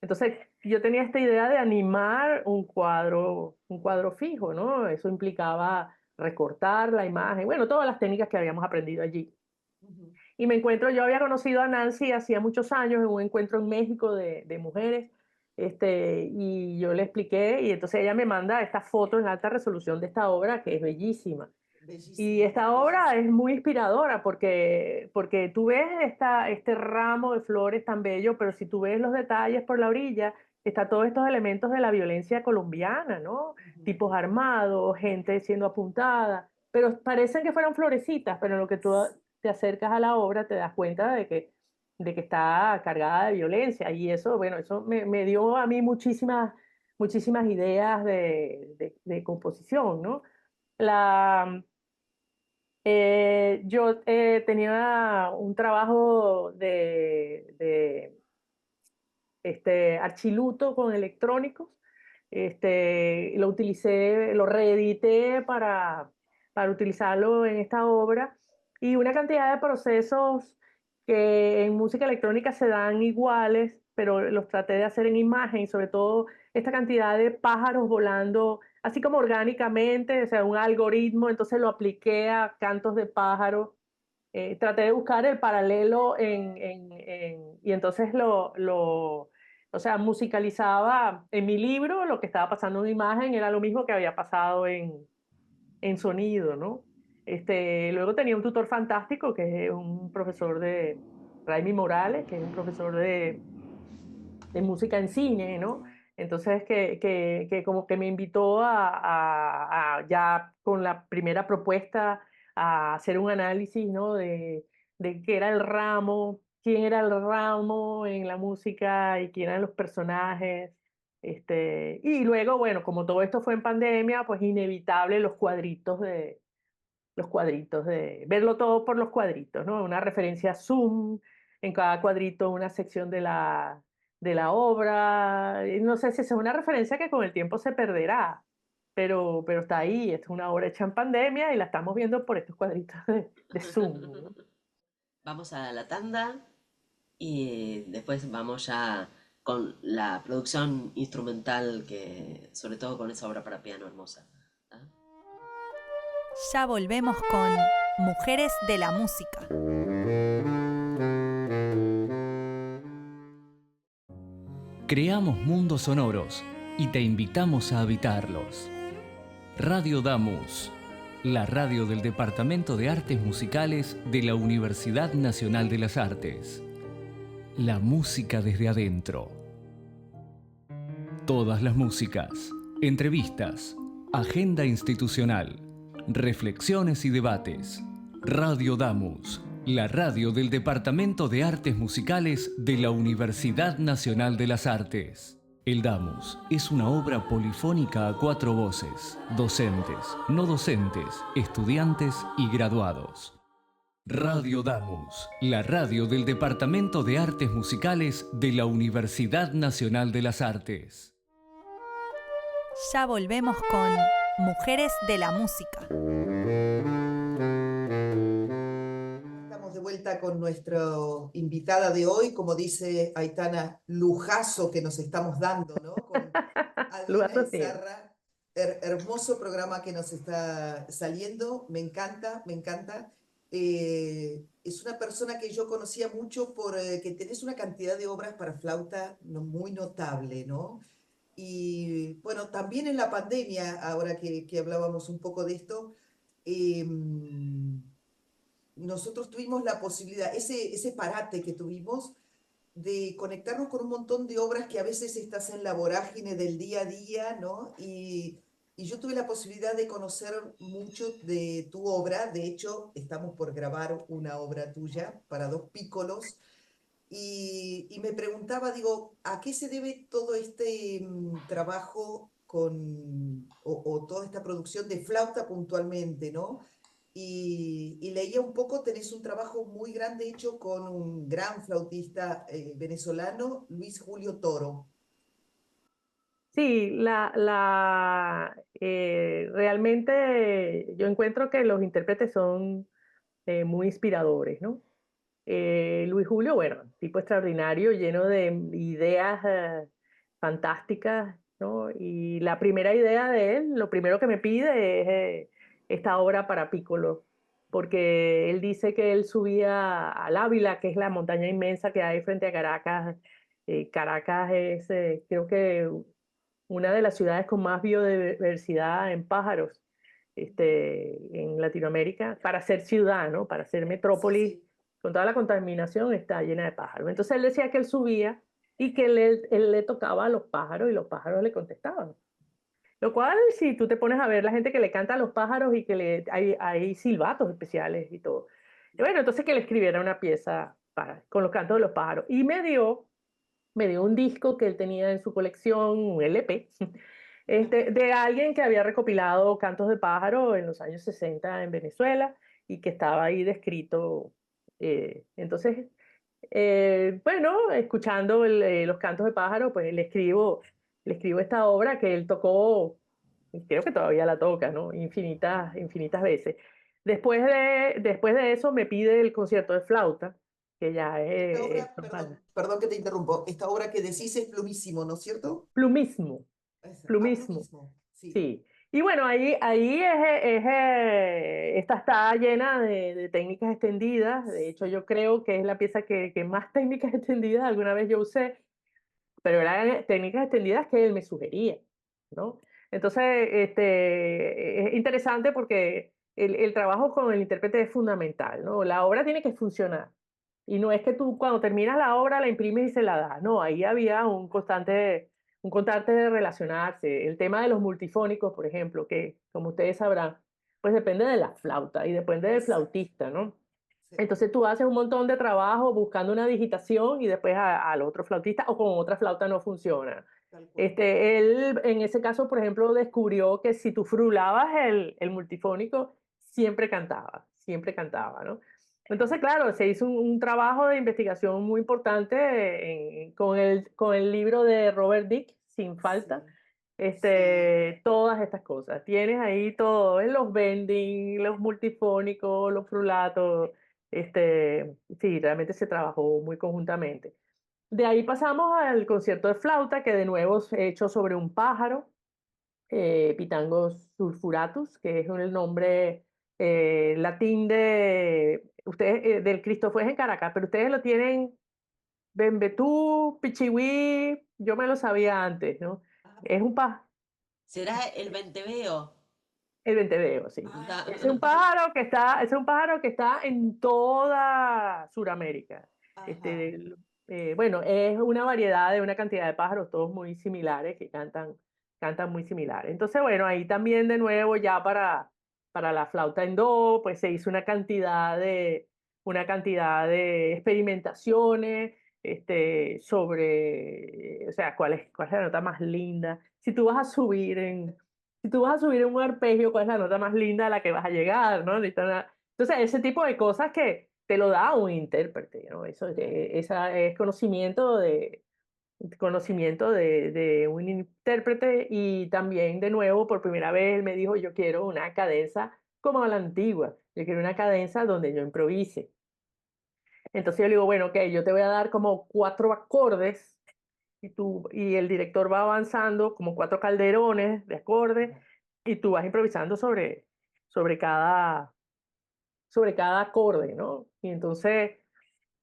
Entonces, yo tenía esta idea de animar un cuadro fijo, ¿no? Eso implicaba recortar la imagen, bueno, todas las técnicas que habíamos aprendido allí. Ujú. Y me encuentro, yo había conocido a Nancy hacía muchos años en un encuentro en México de mujeres, y yo le expliqué, y entonces ella me manda esta foto en alta resolución de esta obra que es bellísima. Y Bellísimo, esta obra es bellísimo. muy inspiradora porque tú ves este ramo de flores tan bello, pero si tú ves los detalles por la orilla, está todos estos elementos de la violencia colombiana, ¿no? Ujú. Tipos armados, gente siendo apuntada, pero parecen que fueran florecitas, pero en lo que tú te acercas a la obra te das cuenta de que está cargada de violencia. Y eso, bueno, eso me dio a mí muchísimas ideas de composición, ¿no? La, yo tenía un trabajo de archiluto con electrónicos. Lo utilicé, lo reedité para utilizarlo en esta obra. Y una cantidad de procesos que en música electrónica se dan iguales, pero los traté de hacer en imagen, y sobre todo esta cantidad de pájaros volando, así como orgánicamente, o sea, un algoritmo, entonces lo apliqué a cantos de pájaros. Traté de buscar el paralelo y entonces o sea, musicalizaba en mi libro lo que estaba pasando en imagen, era lo mismo que había pasado en sonido, ¿no? Luego tenía un tutor fantástico, que es un profesor Raimi Morales, que es un profesor de música en cine, ¿no? Entonces, que como que me invitó a ya con la primera propuesta a hacer un análisis, ¿no? De qué era el ramo, quién era el ramo en la música y quién eran los personajes. Y luego, bueno, como todo esto fue en pandemia, pues inevitable los cuadritos de verlo todo por los cuadritos, ¿no? Una referencia Zoom, en cada cuadrito una sección de la obra. No sé si es una referencia que con el tiempo se perderá, pero está ahí. Es una obra hecha en pandemia y la estamos viendo por estos cuadritos de Zoom, ¿no? Vamos a la tanda y después vamos ya con la producción instrumental que, sobre todo con esa obra para piano hermosa. ¿Ah? Ya volvemos con Mujeres de la Música. Creamos mundos sonoros y te invitamos a habitarlos. Radio Damus, la radio del Departamento de Artes Musicales de la Universidad Nacional de las Artes. La música desde adentro. Todas las músicas, entrevistas, agenda institucional, reflexiones y debates. Radio Damus, la radio del Departamento de Artes Musicales de la Universidad Nacional de las Artes. El Damus es una obra polifónica a 4 voces, docentes, no docentes, estudiantes y graduados. Radio Damus, la radio del Departamento de Artes Musicales de la Universidad Nacional de las Artes. Ya volvemos con Mujeres de la Música. Estamos de vuelta con nuestra invitada de hoy, como dice Aitana, lujazo que nos estamos dando, ¿no? Con Lo Adriana asocio. Izarra, hermoso programa que nos está saliendo, me encanta, me encanta. Es una persona que yo conocía mucho por que tenés una cantidad de obras para flauta muy notable, ¿no? Y bueno, también en la pandemia, ahora que hablábamos un poco de esto, nosotros tuvimos la posibilidad, ese parate que tuvimos de conectarnos con un montón de obras que a veces estás en la vorágine del día a día, ¿no? Y y yo tuve la posibilidad de conocer mucho de tu obra. De hecho, estamos por grabar una obra tuya para dos pícolos. Y me preguntaba, digo, ¿a qué se debe todo este trabajo o toda esta producción de flauta puntualmente, ¿no? Y leía un poco, tenés un trabajo muy grande hecho con un gran flautista venezolano, Luis Julio Toro. Sí, realmente yo encuentro que los intérpretes son muy inspiradores, ¿no? Luis Julio, bueno, tipo extraordinario, lleno de ideas fantásticas, ¿no? Y la primera idea de él, lo primero que me pide es esta obra para Piccolo, porque él dice que él subía al Ávila, que es la montaña inmensa que hay frente a Caracas. Caracas es, creo que, una de las ciudades con más biodiversidad en pájaros en Latinoamérica, para ser ciudad, ¿no? Para ser Sí, metrópolis, sí. con toda la contaminación, está llena de pájaros. Entonces él decía que él subía y que él le tocaba a los pájaros y los pájaros le contestaban. Lo cual, si tú te pones a ver la gente que le canta a los pájaros y que hay silbatos especiales y todo. Y bueno, entonces que le escribiera una pieza con los cantos de los pájaros. Y me dio un disco que él tenía en su colección, un LP, de alguien que había recopilado cantos de pájaro en los años 60 en Venezuela y que estaba ahí descrito. Entonces, bueno, escuchando los cantos de pájaro, pues le escribo esta obra que él tocó, y creo que todavía la toca, ¿no? Infinitas, infinitas veces. Después de eso me pide el concierto de flauta, que ya Esta es obra, normal. perdón que te interrumpo, esta obra que decís es Plumísimo, ¿no es cierto? Plumismo, plumismo. Plumísimo, sí. Sí. Y bueno, ahí esta está llena de técnicas extendidas. De hecho, yo creo que es la pieza que más técnicas extendidas alguna vez yo usé, pero eran técnicas extendidas que él me sugería, ¿no? Entonces, es interesante porque el trabajo con el intérprete es fundamental, ¿no? La obra tiene que funcionar. Y no es que tú cuando terminas la obra la imprimes y se la das, no, ahí había un constante de relacionarse. El tema de los multifónicos, por ejemplo, que como ustedes sabrán, pues depende de la flauta y depende del Exacto. flautista, ¿no? Sí, Entonces tú haces un montón de trabajo buscando una digitación y después al otro flautista o con otra flauta no funciona. tal cual. Él en ese caso, por ejemplo, descubrió que si tú frulabas el multifónico, siempre cantaba, ¿no? Entonces, claro, se hizo un trabajo de investigación muy importante con el libro de Robert Dick, Sin Falta, Sí, sí. todas estas cosas. Tienes ahí todo, los bending, los multifónicos, los frulatos, sí, realmente se trabajó muy conjuntamente. De ahí pasamos al concierto de flauta, que de nuevo es hecho sobre un pájaro, Pitangos sulfuratus, que es el nombre latín del Cristo fue en Caracas, pero ustedes lo tienen Bembetú, Pichiwí, yo me lo sabía antes, ¿no? Ah, Es un pájaro. ¿Será el venteveo? El venteveo, sí. ah, Es un pájaro que está en toda Sudamérica. ajá. Bueno, es una variedad de una cantidad de pájaros, todos muy similares, que cantan muy similares. Entonces, bueno, ahí también de nuevo ya para la flauta en do, pues se hizo una cantidad de experimentaciones sobre, o sea, cuál es la nota más linda. Si tú vas a subir en un arpegio, ¿cuál es la nota más linda a la que vas a llegar, ¿no? Entonces, ese tipo de cosas que te lo da un intérprete, ¿no? Esa es conocimiento de un intérprete y también, de nuevo, por primera vez, él me dijo, yo quiero una cadenza como a la antigua, yo quiero una cadenza donde yo improvise. Entonces yo le digo, bueno, ok, yo te voy a dar como 4 acordes y el director va avanzando como 4 calderones de acordes y tú vas improvisando sobre cada, sobre cada acorde, ¿no? Y entonces,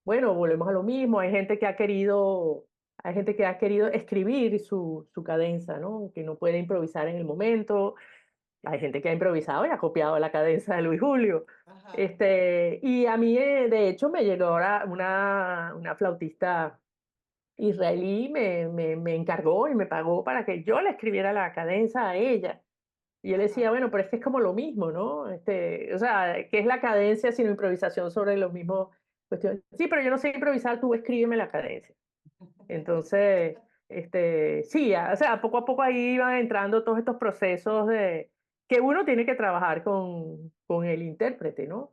bueno, volvemos a lo mismo. Hay gente que ha querido escribir su cadenza, ¿no? Que no puede improvisar en el momento. Hay gente que ha improvisado y ha copiado la cadenza de Luis Julio. Ajá. Y a mí, de hecho, me llegó ahora una flautista israelí, me encargó y me pagó para que yo le escribiera la cadenza a ella. Y él decía, bueno, pero es que es como lo mismo, ¿no? O sea, ¿qué es la cadencia sino improvisación sobre los mismos cuestiones? Sí, pero yo no sé improvisar, tú escríbeme la cadencia. Entonces, sí, o sea, poco a poco ahí iban entrando todos estos procesos de que uno tiene que trabajar con el intérprete, ¿no?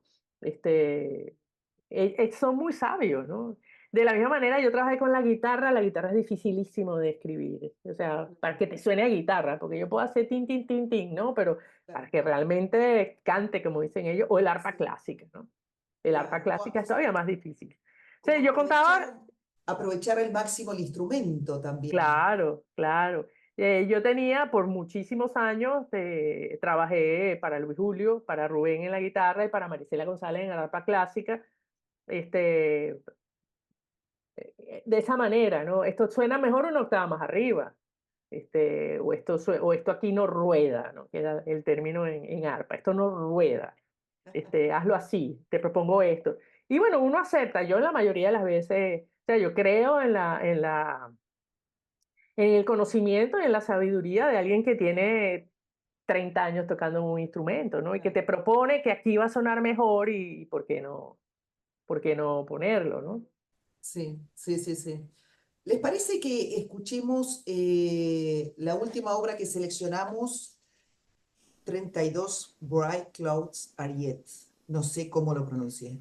Son muy sabios, ¿no? De la misma manera, yo trabajé con la guitarra es dificilísimo de escribir, o sea, para que te suene a guitarra, porque yo puedo hacer tin, tin, tin, tin, ¿no? Pero para Claro, que realmente cante, como dicen ellos, o el arpa sí, clásica, ¿no? El arpa claro. clásica es todavía más difícil. O sea, Como yo contaba. aprovechar al máximo el instrumento también. Claro, claro. Yo tenía por muchísimos años, trabajé para Luis Julio, para Rubén en la guitarra y para Marisela González en el arpa clásica, este, de esa manera, ¿no? Esto suena mejor una octava más arriba, o esto aquí no rueda, ¿no? Que era el término en arpa, esto no rueda, hazlo así, te propongo esto. Y bueno, uno acepta, yo la mayoría de las veces, o sea, yo creo en el conocimiento y en la sabiduría de alguien que tiene 30 años tocando un instrumento, ¿no? Y que te Claro. propone que aquí va a sonar mejor y por qué no ponerlo, ¿no? Sí, sí, sí, sí. ¿Les parece que escuchemos la última obra que seleccionamos, 32 Bright Clouds Ariet? No sé cómo lo pronuncié.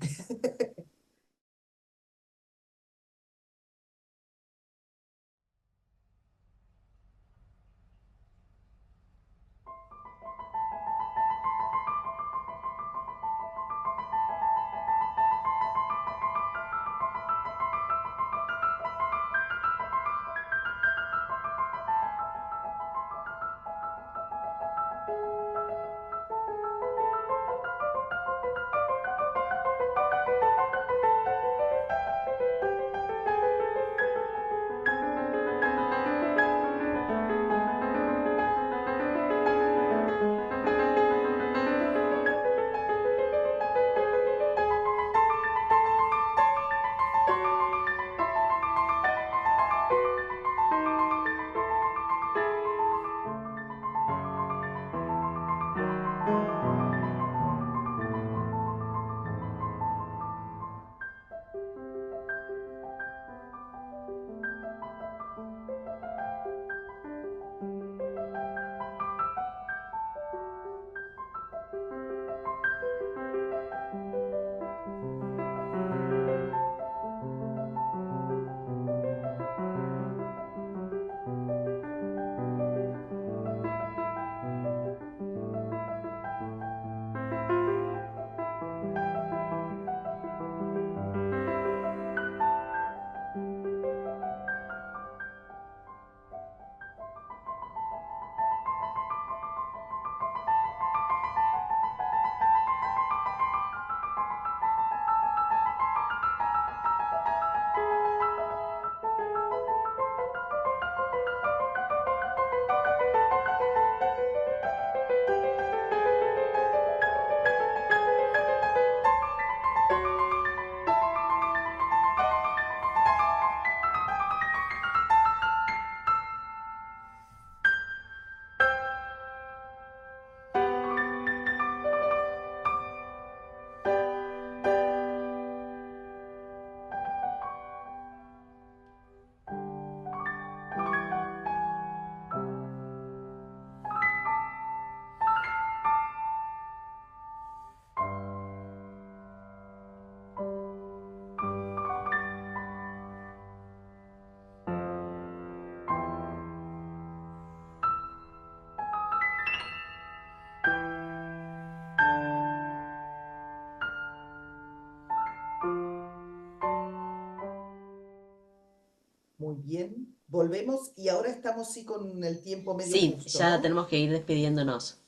Muy bien, volvemos y ahora estamos sí con el tiempo medio Sí, justo, ya ¿no? tenemos que ir despidiéndonos.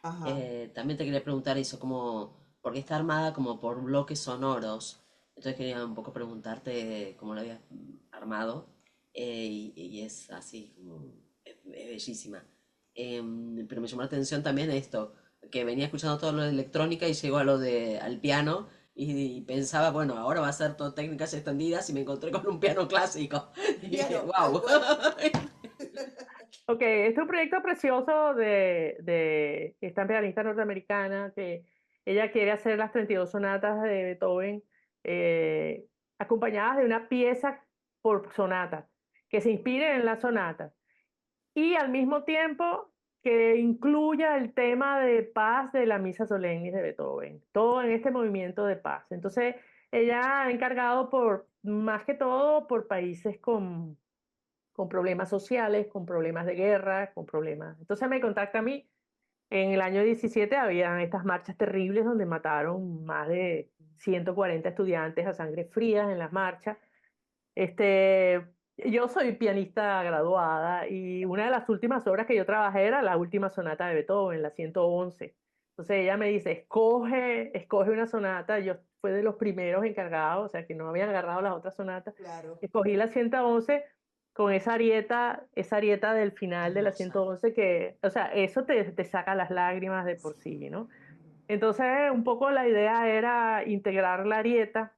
Ajá, También te quería preguntar eso, como, porque está armada como por bloques sonoros. Entonces quería un poco preguntarte cómo lo habías armado. Y es así, es bellísima. Pero me llamó la atención también esto, que venía escuchando todo lo de electrónica y llegó a al piano y pensaba, bueno, ahora va a ser todo técnicas extendidas y me encontré con un piano clásico. Y dije, piano, tal wow. cual. Ok, este es un proyecto precioso de esta pianista norteamericana que ella quiere hacer las 32 sonatas de Beethoven eh, acompañadas de una pieza por sonata, que se inspire en la sonata y al mismo tiempo que incluya el tema de paz de la Misa Solemnis de Beethoven, todo en este movimiento de paz. Entonces, ella ha encargado más que todo, por países con problemas sociales, con problemas de guerra, con problemas. Entonces me contacta a mí. En el año 17 había estas marchas terribles donde mataron más de 140 estudiantes a sangre fría en las marchas. Este, yo soy pianista graduada y una de las últimas obras que yo trabajé era la última sonata de Beethoven, la 111. Entonces ella me dice, escoge una sonata. Yo fui de los primeros encargados, o sea, que no habían agarrado las otras sonatas. Claro. Escogí la 111 con esa arieta del final de la Hermosa. 111 que, o sea, eso te saca las lágrimas de por sí, ¿no? Entonces, un poco la idea era integrar la arieta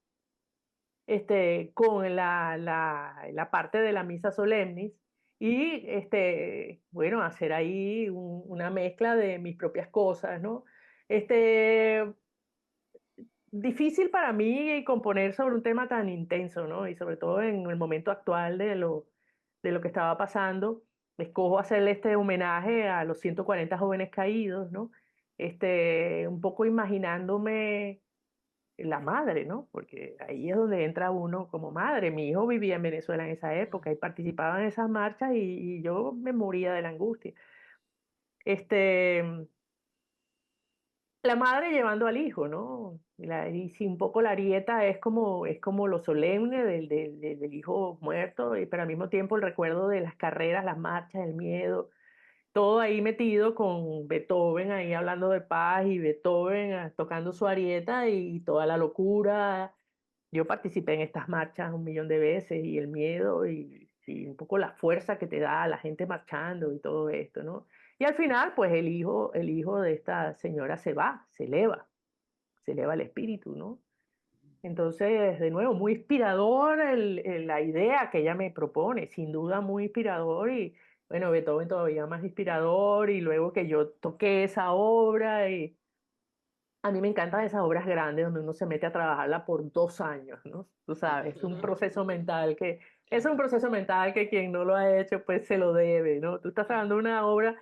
con la parte de la misa solemnis y bueno, hacer ahí una mezcla de mis propias cosas, ¿no? Este, difícil para mí componer sobre un tema tan intenso, ¿no? Y sobre todo en el momento actual de lo que estaba pasando. Escojo hacerle este homenaje a los 140 jóvenes caídos, ¿no? Un poco imaginándome la madre, ¿no? Porque ahí es donde entra uno como madre. Mi hijo vivía en Venezuela en esa época y participaba en esas marchas y yo me moría de la angustia. Este, la madre llevando al hijo, ¿no? Y si un poco la arieta es como lo solemne del hijo muerto, pero al mismo tiempo el recuerdo de las carreras, las marchas, el miedo, todo ahí metido con Beethoven ahí hablando de paz y Beethoven tocando su arieta y toda la locura. Yo participé en estas marchas un millón de veces y el miedo y un poco la fuerza que te da la gente marchando y todo esto, ¿no? Y al final, pues el hijo de esta señora se va, se eleva el espíritu, ¿no? Entonces, de nuevo, muy inspirador la idea que ella me propone, sin duda muy inspirador y, bueno, Beethoven todavía más inspirador y luego que yo toqué esa obra y a mí me encantan esas obras grandes donde uno se mete a trabajarla por 2 años, ¿no? Tú sabes, es un proceso mental que quien no lo ha hecho, pues se lo debe, ¿no? Tú estás trabajando una obra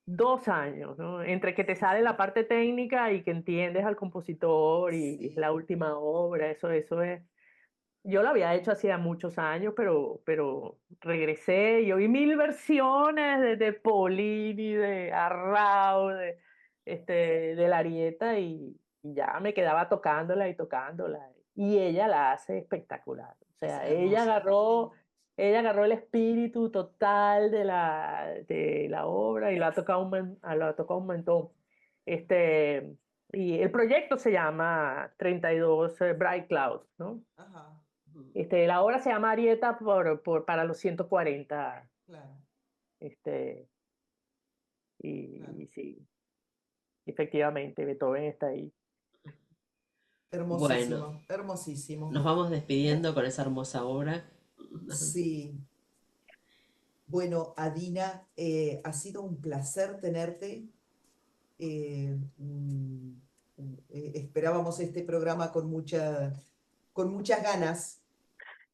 2 años, ¿no? Entre que te sale la parte técnica y que entiendes al compositor y es Sí. la última obra, eso es. Yo lo había hecho hacía muchos años, pero regresé y oí mil versiones de Paulini, de Arrau, de la Arieta y ya me quedaba tocándola y tocándola. Y ella la hace espectacular. O Es sea, hermosa. ella agarró el espíritu total de la obra y lo ha tocado un montón. Este, y el proyecto se llama 32 Bright Clouds, ¿no? Ajá, La obra se llama Arieta para los 140. claro, Este, claro. y sí, efectivamente, Beethoven está ahí. Bueno, Hermosísimo, hermosísimo. nos vamos despidiendo con esa hermosa obra. Sí. Bueno, Adina, ha sido un placer tenerte. Eh, mm, esperábamos este programa con muchas ganas.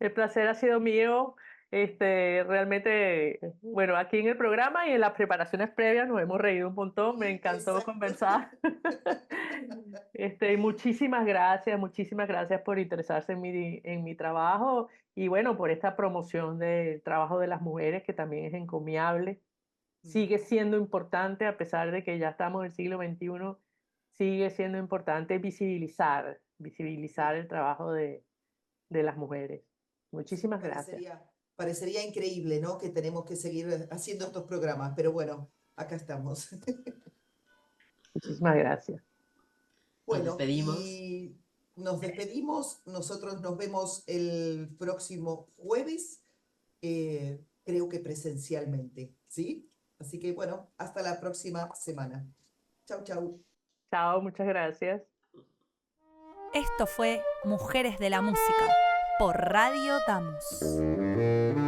El placer ha sido mío. Realmente, bueno, aquí en el programa y en las preparaciones previas nos hemos reído un montón. Me encantó Exacto. conversar. Muchísimas gracias por interesarse en mi trabajo y bueno, por esta promoción del trabajo de las mujeres que también es encomiable. Sigue siendo importante, a pesar de que ya estamos en el siglo XXI, sigue siendo importante visibilizar el trabajo de las mujeres. Sí, Muchísimas gracias. parecería increíble, ¿no? Que tenemos que seguir haciendo estos programas, pero bueno, acá estamos. Muchísimas gracias. Nos Bueno, despedimos. y nos despedimos. Nosotros nos vemos el próximo jueves, creo que presencialmente, ¿sí? Así que bueno, hasta la próxima semana. Chau, chau. Chao, muchas gracias. Esto fue Mujeres de la Música por Radio Damus.